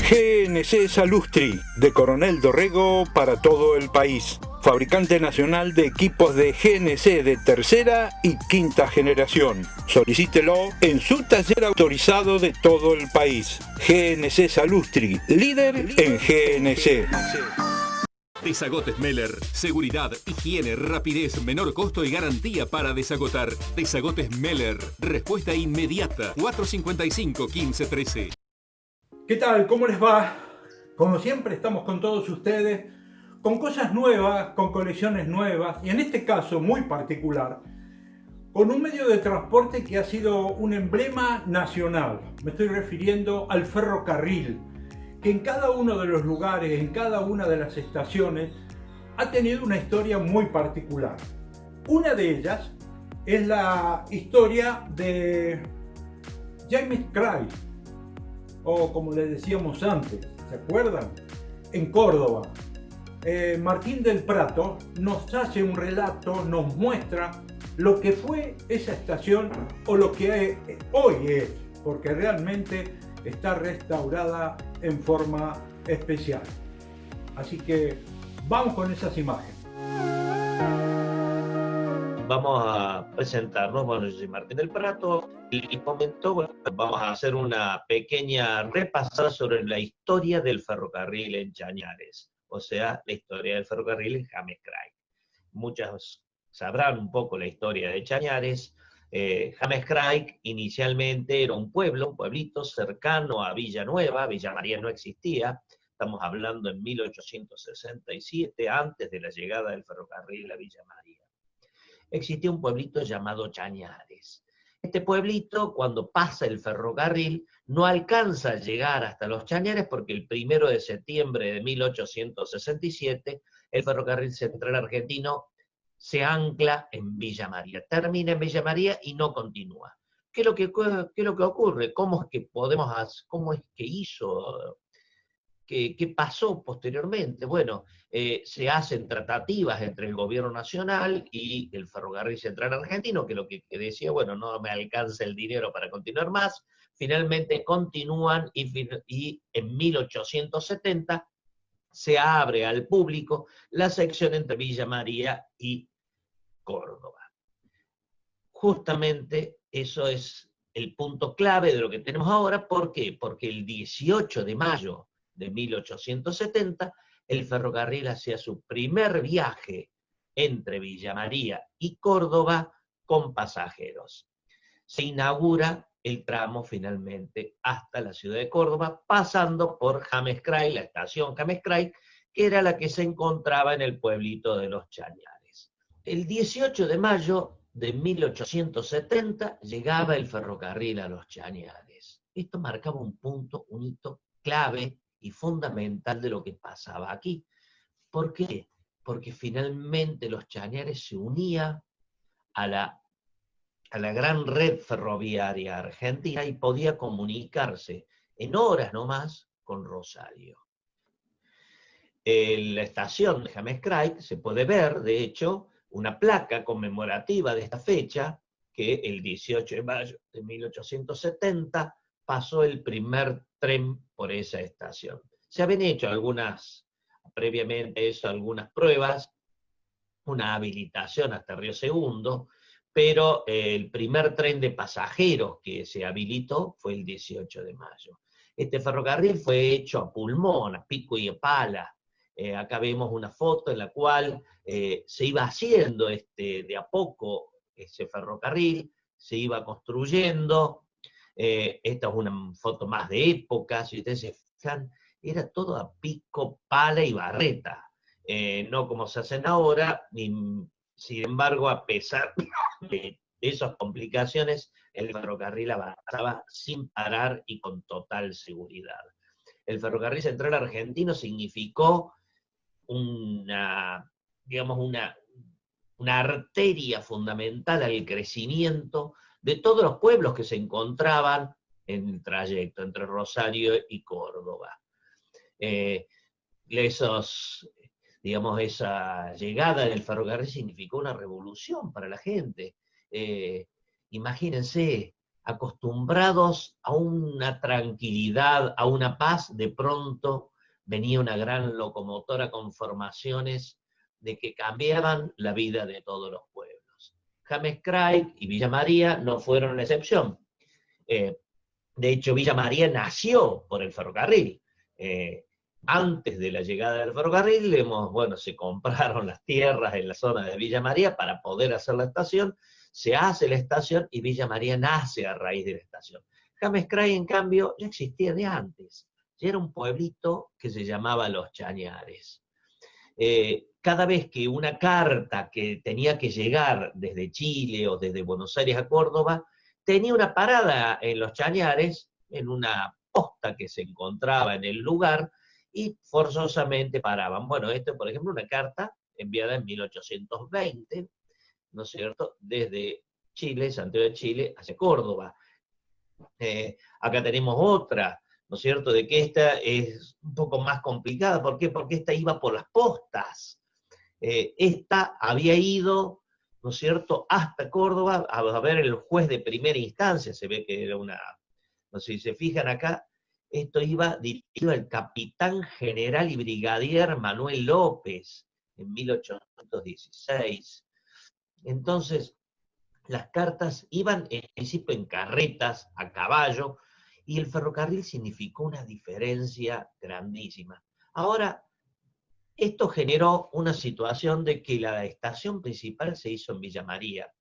GNC Salustri, de Coronel Dorrego para todo el país. Fabricante nacional de equipos de GNC de tercera y quinta generación. Solicítelo en su taller autorizado de todo el país. GNC Salustri, líder en GNC. Desagotes Meller. Seguridad, higiene, rapidez, menor costo y garantía para desagotar. Desagotes Meller. Respuesta inmediata. 455-1513. ¿Qué tal? ¿Cómo les va? Como siempre estamos con todos ustedes, con cosas nuevas, con colecciones nuevas y en este caso muy particular, con un medio de transporte que ha sido un emblema nacional. Me estoy refiriendo al ferrocarril, que en cada uno de los lugares, en cada una de las estaciones, ha tenido una historia muy particular. Una de ellas es la historia de James Cray, o como les decíamos antes, ¿se acuerdan? En Córdoba. Martín del Prato nos hace un relato, nos muestra lo que fue esa estación o lo que hoy es, porque realmente está restaurada en forma especial. Así que vamos con esas imágenes. Vamos a presentarnos. Bueno, yo soy Martín del Prato y comentó, bueno, vamos a hacer una pequeña repasada sobre la historia del ferrocarril en Chañares, o sea, la historia del ferrocarril en James Cray. Muchos sabrán un poco la historia de Chañares. James Cray inicialmente era un pueblito cercano a Villanueva. Villa María no existía, estamos hablando en 1867, antes de la llegada del ferrocarril a Villa María. Existía un pueblito llamado Chañares. Este pueblito, cuando pasa el ferrocarril, no alcanza a llegar hasta los Chañares porque el 1 de septiembre de 1867 el ferrocarril central argentino se ancla en Villa María, termina en Villa María y no continúa. ¿Qué es lo que ocurre? ¿Cómo es que hizo? ¿Qué pasó posteriormente? Bueno, se hacen tratativas entre el gobierno nacional y el ferrocarril central argentino, que lo que decía, bueno, no me alcanza el dinero para continuar más. Finalmente continúan y en 1870 se abre al público la sección entre Villa María y Córdoba. Justamente eso es el punto clave de lo que tenemos ahora. ¿Por qué? Porque el 18 de mayo de 1870, el ferrocarril hacía su primer viaje entre Villa María y Córdoba con pasajeros. Se inaugura el tramo finalmente hasta la ciudad de Córdoba, pasando por James Cray, la estación James Cray, que era la que se encontraba en el pueblito de los Chañares. El 18 de mayo de 1870 llegaba el ferrocarril a los Chañares. Esto marcaba un hito clave y fundamental de lo que pasaba aquí. ¿Por qué? Porque finalmente los Chañares se unía a la gran red ferroviaria argentina y podía comunicarse en horas nomás con Rosario. En la estación de James Cray se puede ver, de hecho, una placa conmemorativa de esta fecha, que el 18 de mayo de 1870 pasó el primer tren por esa estación. Se habían hecho previamente algunas pruebas, una habilitación hasta Río Segundo, pero el primer tren de pasajeros que se habilitó fue el 18 de mayo. Este ferrocarril fue hecho a pulmón, a pico y a pala. Acá vemos una foto en la cual se iba haciendo de a poco ese ferrocarril, se iba construyendo. Esta es una foto más de época, si ustedes se fijan, era todo a pico, pala y barreta, no como se hacen ahora. Sin embargo, a pesar de esas complicaciones, el ferrocarril avanzaba sin parar y con total seguridad. El ferrocarril central argentino significó una arteria fundamental al crecimiento de todos los pueblos que se encontraban en el trayecto entre Rosario y Córdoba. Esa llegada del ferrocarril significó una revolución para la gente. Imagínense, acostumbrados a una tranquilidad, a una paz, de pronto venía una gran locomotora con formaciones de que cambiaban la vida de todos los pueblos. James Craig y Villa María no fueron la excepción. De hecho, Villa María nació por el ferrocarril. Antes de la llegada del ferrocarril, se compraron las tierras en la zona de Villa María para poder hacer la estación, se hace la estación y Villa María nace a raíz de la estación. James Craig, en cambio, ya existía de antes. Ya era un pueblito que se llamaba Los Chañares. Cada vez que una carta que tenía que llegar desde Chile o desde Buenos Aires a Córdoba, tenía una parada en Los Chañares, en una posta que se encontraba en el lugar, y forzosamente paraban. Bueno, esto, por ejemplo, una carta enviada en 1820, ¿no es cierto?, desde Chile, Santiago de Chile, hacia Córdoba. Acá tenemos otra, ¿no es cierto?, de que esta es un poco más complicada. ¿Por qué? Porque esta iba por las postas. Esta había ido, ¿no es cierto?, hasta Córdoba a ver el juez de primera instancia. Se ve que era una, no sé si se fijan acá, esto iba dirigido al capitán general y brigadier Manuel López en 1816. Entonces, las cartas iban en principio en carretas, a caballo, y el ferrocarril significó una diferencia grandísima. Ahora, esto generó una situación de que la estación principal se hizo en Villa María.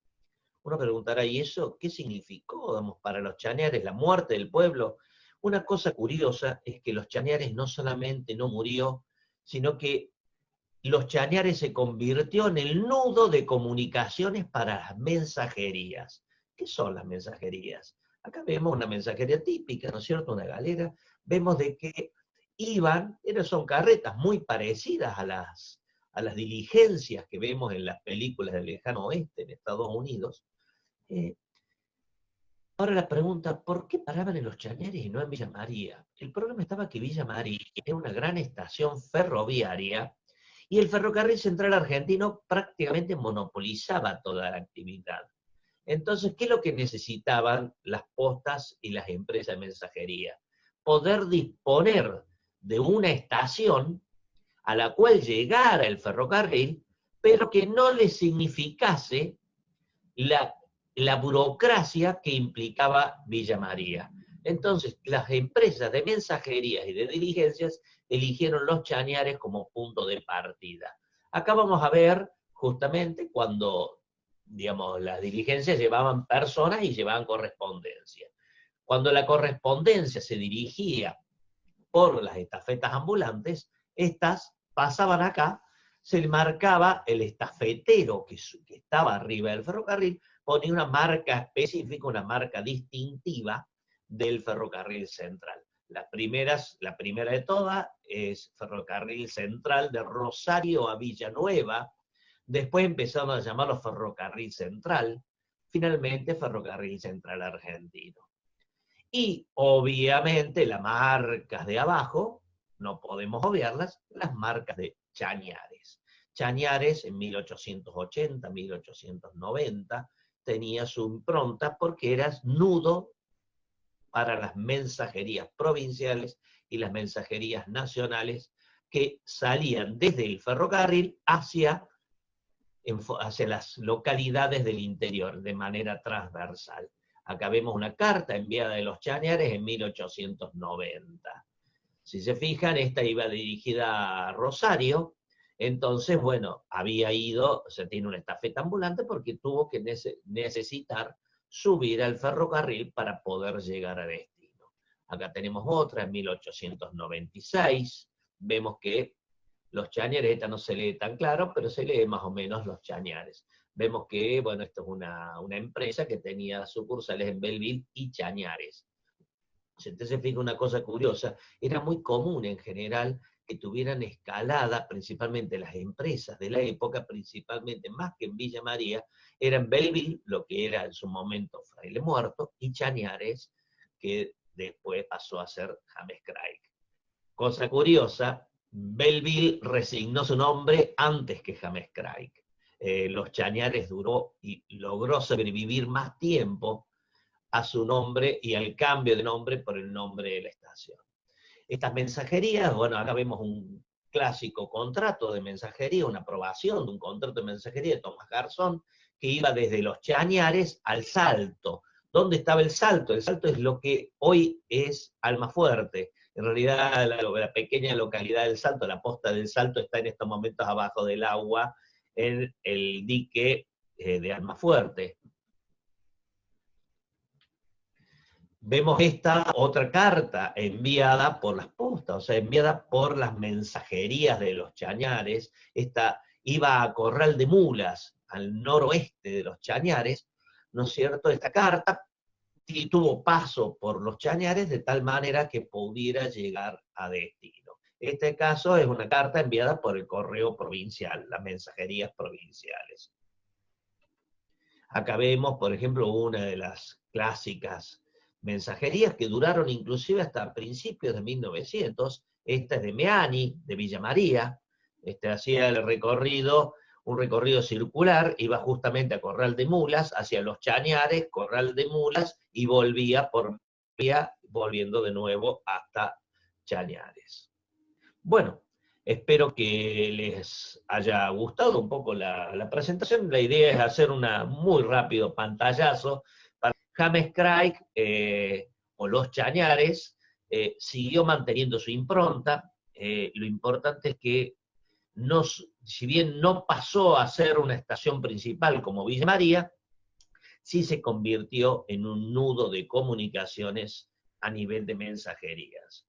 Uno preguntará, ¿y eso qué significó, digamos, para los Chañares, la muerte del pueblo? Una cosa curiosa es que Los Chañares no solamente no murió, sino que Los Chañares se convirtió en el nudo de comunicaciones para las mensajerías. ¿Qué son las mensajerías? Acá vemos una mensajería típica, ¿no es cierto?, una galera. Vemos de que son carretas muy parecidas a las diligencias que vemos en las películas del lejano oeste en Estados Unidos. Ahora la pregunta, ¿por qué paraban en Los Chañares y no en Villa María? El problema estaba que Villa María era una gran estación ferroviaria y el ferrocarril central argentino prácticamente monopolizaba toda la actividad. Entonces, ¿qué es lo que necesitaban las postas y las empresas de mensajería? Poder disponer de una estación a la cual llegara el ferrocarril, pero que no le significase la burocracia que implicaba Villa María. Entonces, las empresas de mensajerías y de diligencias eligieron Los Chañares como punto de partida. Acá vamos a ver justamente cuando, digamos, las diligencias llevaban personas y llevaban correspondencia. Cuando la correspondencia se dirigía por las estafetas ambulantes, estas pasaban acá, se le marcaba el estafetero que estaba arriba del ferrocarril, ponía una marca específica, una marca distintiva del ferrocarril central. La primera de todas es Ferrocarril Central de Rosario a Villanueva, después empezaron a llamarlo Ferrocarril Central, finalmente Ferrocarril Central Argentino. Y obviamente las marcas de abajo, no podemos obviarlas, las marcas de Chañares. Chañares en 1880, 1890, tenía su impronta porque era nudo para las mensajerías provinciales y las mensajerías nacionales que salían desde el ferrocarril hacia las localidades del interior de manera transversal. Acá vemos una carta enviada de Los Chañares en 1890. Si se fijan, esta iba dirigida a Rosario, entonces, bueno, tiene una estafeta ambulante porque tuvo que necesitar subir al ferrocarril para poder llegar a destino. Acá tenemos otra en 1896, vemos que Los Chañares, esta no se lee tan claro, pero se lee más o menos Los Chañares. Vemos que, bueno, esto es una empresa que tenía sucursales en Belleville y Chañares. Entonces, fíjate una cosa curiosa, era muy común en general que tuvieran escalada, principalmente las empresas de la época, principalmente más que en Villa María, eran Belleville, lo que era en su momento Fraile Muerto, y Chañares, que después pasó a ser James Craig. Cosa curiosa, Belleville resignó su nombre antes que James Craig. Los Chañares duró y logró sobrevivir más tiempo a su nombre y al cambio de nombre por el nombre de la estación. Estas mensajerías, bueno, acá vemos un clásico contrato de mensajería, una aprobación de un contrato de mensajería de Tomás Garzón, que iba desde los Chañares al Salto. ¿Dónde estaba el Salto? El Salto es lo que hoy es Almafuerte. En realidad, la pequeña localidad del Salto, la posta del Salto, está en estos momentos abajo del agua, en el dique de Almafuerte. Vemos esta otra carta enviada por las postas, o sea, enviada por las mensajerías de los Chañares. Esta iba a Corral de Mulas, al noroeste de los Chañares, ¿no es cierto? Esta carta tuvo paso por los Chañares de tal manera que pudiera llegar a destino. Este caso es una carta enviada por el correo provincial, las mensajerías provinciales. Acá vemos, por ejemplo, una de las clásicas mensajerías que duraron inclusive hasta principios de 1900, esta es de Meani, de Villa María, hacía el recorrido, un recorrido circular, iba justamente a Corral de Mulas, hacia los Chañares, Corral de Mulas, y volvía por vía, volviendo de nuevo hasta Chañares. Bueno, espero que les haya gustado un poco la presentación. La idea es hacer un muy rápido pantallazo. James Craig, o los Chañares, siguió manteniendo su impronta. Lo importante es que, si bien no pasó a ser una estación principal como Villa María, sí se convirtió en un nudo de comunicaciones a nivel de mensajerías.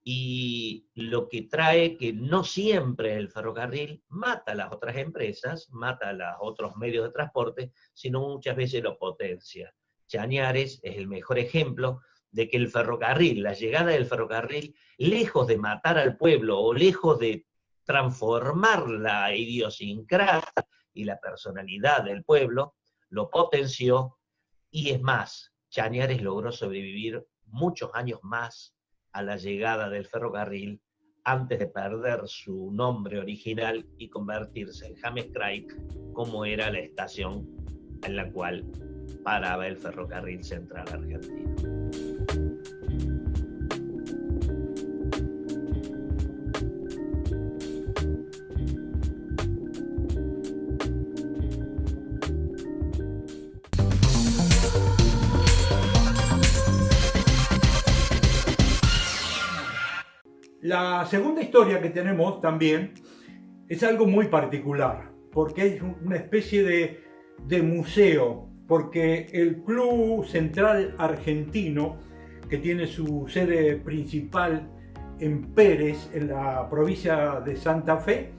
Y lo que trae que no siempre el ferrocarril mata a las otras empresas, mata a los otros medios de transporte, sino muchas veces lo potencia. Chañares es el mejor ejemplo de que el ferrocarril, la llegada del ferrocarril, lejos de matar al pueblo o lejos de transformar la idiosincrasia y la personalidad del pueblo, lo potenció, y es más, Chañares logró sobrevivir muchos años más a la llegada del ferrocarril antes de perder su nombre original y convertirse en James Craig, como era la estación en la cual paraba el ferrocarril central argentino. La segunda historia que tenemos también es algo muy particular, porque es una especie de museo, porque el Club Central Argentino, que tiene su sede principal en Pérez, en la provincia de Santa Fe,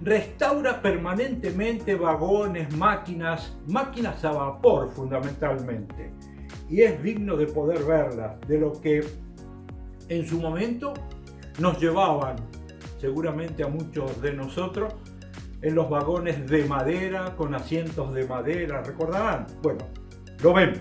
restaura permanentemente vagones, máquinas a vapor fundamentalmente, y es digno de poder verlas, de lo que en su momento nos llevaban, seguramente a muchos de nosotros, en los vagones de madera, con asientos de madera, ¿recordarán? Bueno, lo vemos.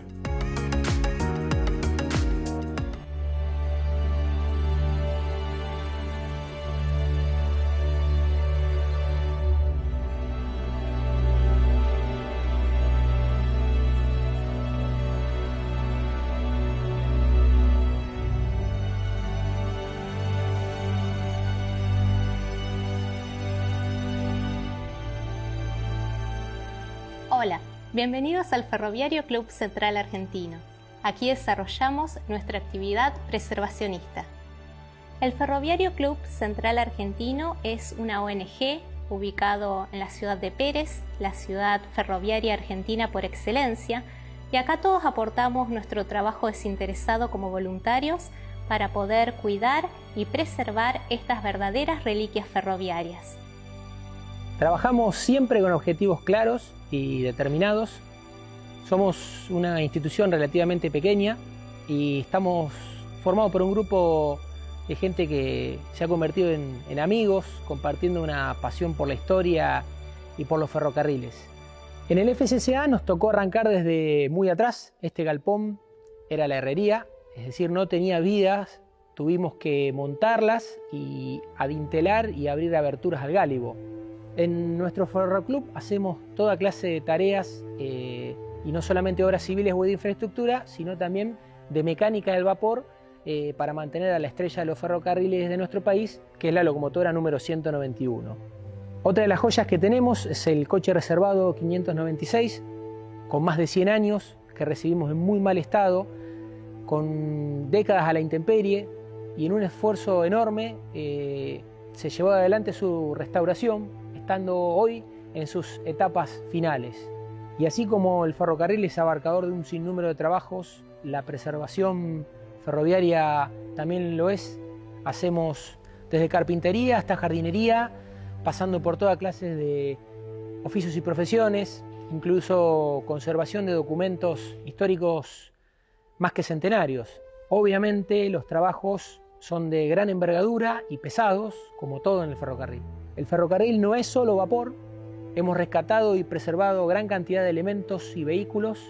Hola, bienvenidos al Ferroviario Club Central Argentino. Aquí desarrollamos nuestra actividad preservacionista. El Ferroviario Club Central Argentino es una ONG ubicado en la ciudad de Pérez, la ciudad ferroviaria argentina por excelencia, y acá todos aportamos nuestro trabajo desinteresado como voluntarios para poder cuidar y preservar estas verdaderas reliquias ferroviarias. Trabajamos siempre con objetivos claros y determinados. Somos una institución relativamente pequeña y estamos formados por un grupo de gente que se ha convertido en amigos, compartiendo una pasión por la historia y por los ferrocarriles. En el FCCA nos tocó arrancar desde muy atrás. Este galpón era la herrería, es decir, no tenía vidas, tuvimos que montarlas y adintelar y abrir aberturas al gálibo. En nuestro ferroclub hacemos toda clase de tareas y no solamente obras civiles o de infraestructura, sino también de mecánica del vapor para mantener a la estrella de los ferrocarriles de nuestro país, que es la locomotora número 191. Otra de las joyas que tenemos es el coche reservado 596, con más de 100 años, que recibimos en muy mal estado, con décadas a la intemperie, y en un esfuerzo enorme se llevó adelante su restauración, estando hoy en sus etapas finales. Y así como el ferrocarril es abarcador de un sinnúmero de trabajos, la preservación ferroviaria también lo es. Hacemos desde carpintería hasta jardinería, pasando por toda clase de oficios y profesiones, incluso conservación de documentos históricos más que centenarios. Obviamente los trabajos son de gran envergadura y pesados, como todo en el ferrocarril. El ferrocarril no es solo vapor. Hemos rescatado y preservado gran cantidad de elementos y vehículos.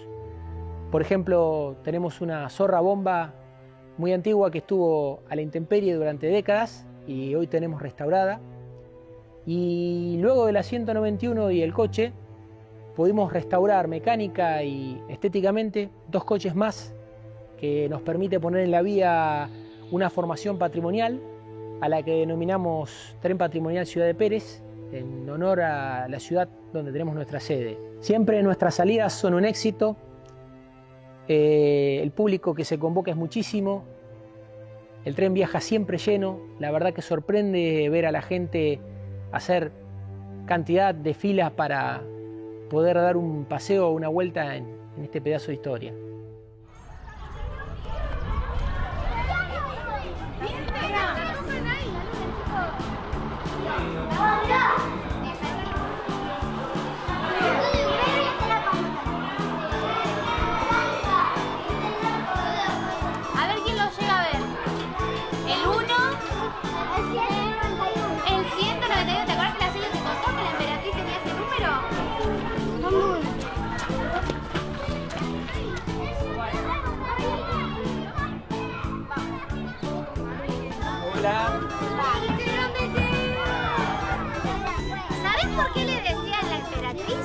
Por ejemplo, tenemos una zorra bomba muy antigua que estuvo a la intemperie durante décadas y hoy tenemos restaurada. Y luego de la 191 y el coche, pudimos restaurar mecánica y estéticamente 2 coches más, que nos permite poner en la vía una formación patrimonial a la que denominamos Tren Patrimonial Ciudad de Pérez, en honor a la ciudad donde tenemos nuestra sede. Siempre nuestras salidas son un éxito, el público que se convoca es muchísimo, el tren viaja siempre lleno, la verdad que sorprende ver a la gente hacer cantidad de filas para poder dar un paseo o una vuelta en este pedazo de historia. A ver quién lo llega a ver. El 1, el 191. ¿Te acuerdas que la serie te contó que la emperatriz tenía ese número? Hola. ¿Sabes por qué le decían la emperatriz?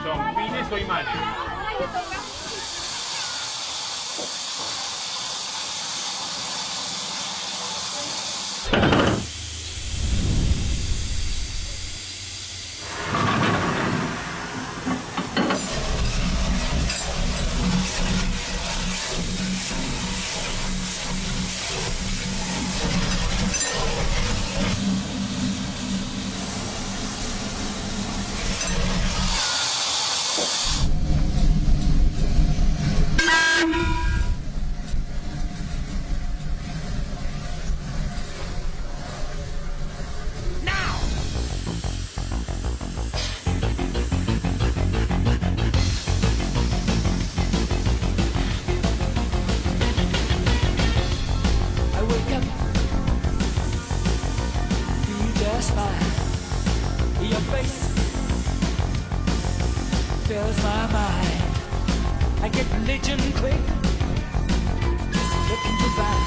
Son pines o imanes. fills my mind. I get religion quick, looking to buy.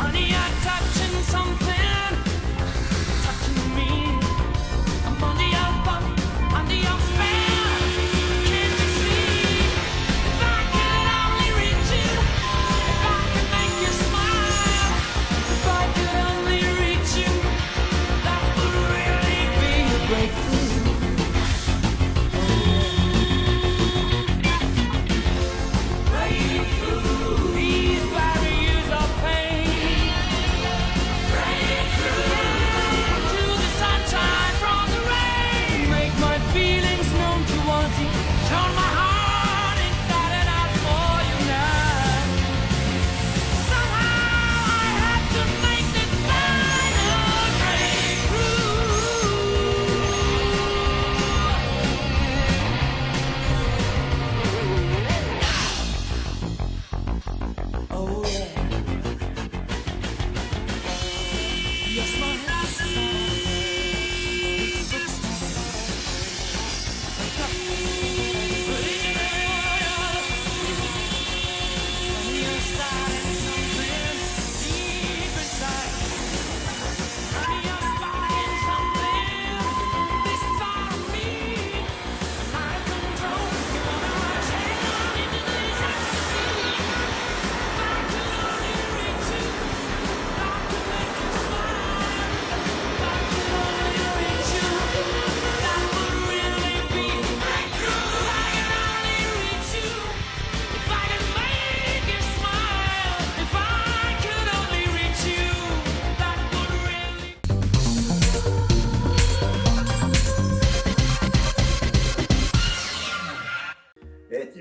Honey, I'm touching something, touching me. I'm under your body, under your spell. Can't you see? If I could only reach you, if I could make you smile, if I could only reach you, that would really be a breakthrough. These barriers of pain,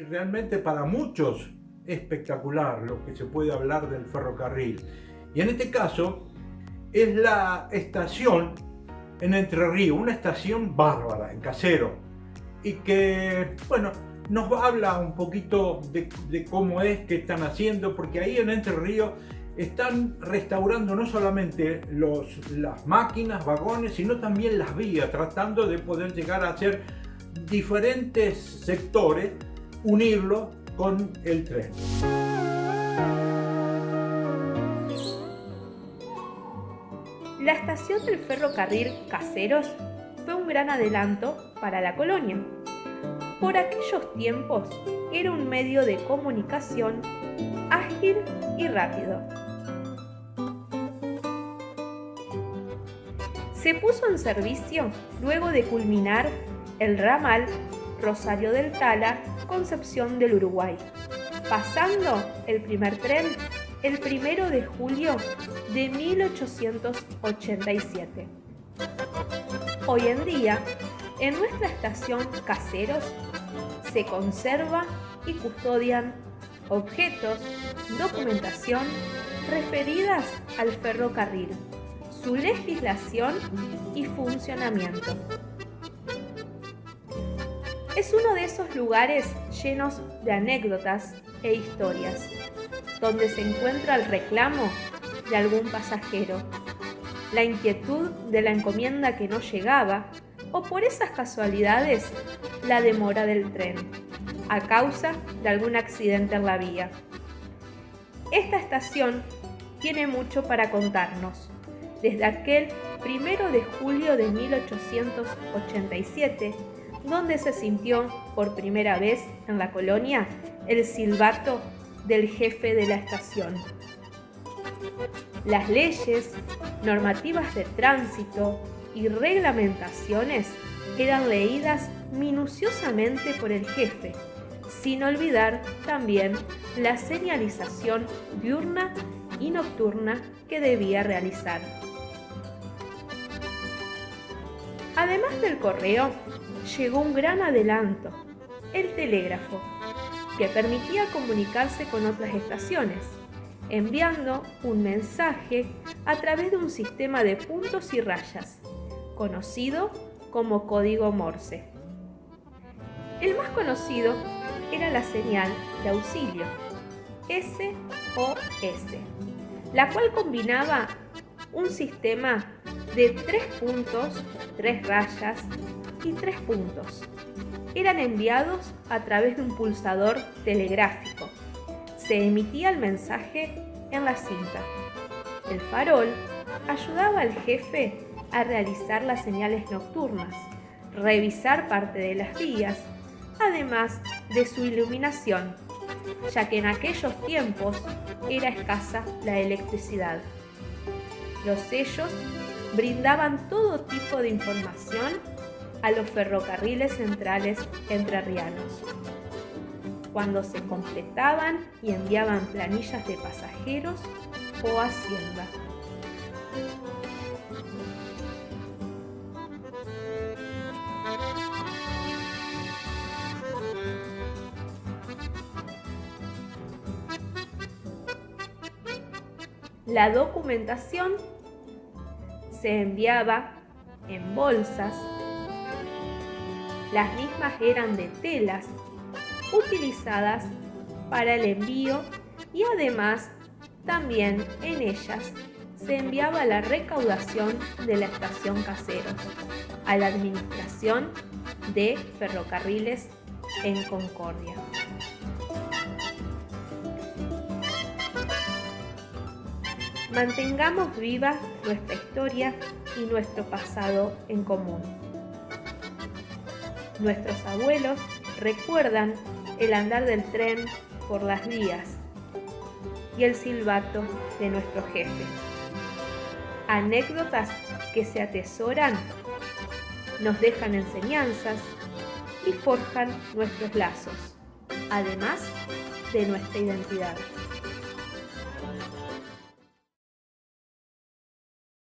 realmente para muchos espectacular lo que se puede hablar del ferrocarril. Y en este caso es la estación en Entre Ríos, una estación bárbara, en Caseros, y que, bueno, nos habla un poquito de cómo es que están haciendo, porque ahí en Entre Ríos están restaurando no solamente las máquinas, vagones, sino también las vías, tratando de poder llegar a hacer diferentes sectores, unirlos con el tren. La estación del ferrocarril Caseros fue un gran adelanto para la colonia. Por aquellos tiempos era un medio de comunicación ágil y rápido. Se puso en servicio luego de culminar el ramal Rosario del Tala, Concepción del Uruguay, pasando el primer tren el 1 de julio de 1887. Hoy en día, en nuestra estación Caseros, se conserva y custodian objetos, documentación referidas al ferrocarril, su legislación y funcionamiento. Es uno de esos lugares llenos de anécdotas e historias, donde se encuentra el reclamo de algún pasajero, la inquietud de la encomienda que no llegaba, o por esas casualidades, la demora del tren, a causa de algún accidente en la vía. Esta estación tiene mucho para contarnos, desde aquel 1 de julio de 1887, donde se sintió por primera vez en la colonia el silbato del jefe de la estación. Las leyes, normativas de tránsito y reglamentaciones eran leídas minuciosamente por el jefe, sin olvidar también la señalización diurna y nocturna que debía realizar. Además del correo, llegó un gran adelanto, el telégrafo, que permitía comunicarse con otras estaciones, enviando un mensaje a través de un sistema de puntos y rayas, conocido como código Morse. El más conocido era la señal de auxilio, SOS, la cual combinaba un sistema de 3 puntos, 3 rayas y 3 puntos. Eran enviados a través de un pulsador telegráfico. Se emitía el mensaje en la cinta. El farol ayudaba al jefe a realizar las señales nocturnas, revisar parte de las vías, además de su iluminación, ya que en aquellos tiempos era escasa la electricidad. Los sellos brindaban todo tipo de información a los ferrocarriles centrales entrerrianos, cuando se completaban y enviaban planillas de pasajeros o hacienda. La documentación se enviaba en bolsas. Las mismas eran de telas utilizadas para el envío y además también en ellas se enviaba la recaudación de la estación Caseros a la Administración de Ferrocarriles en Concordia. Mantengamos viva nuestra historia y nuestro pasado en común. Nuestros abuelos recuerdan el andar del tren por las vías y el silbato de nuestro jefe. Anécdotas que se atesoran, nos dejan enseñanzas y forjan nuestros lazos, además de nuestra identidad.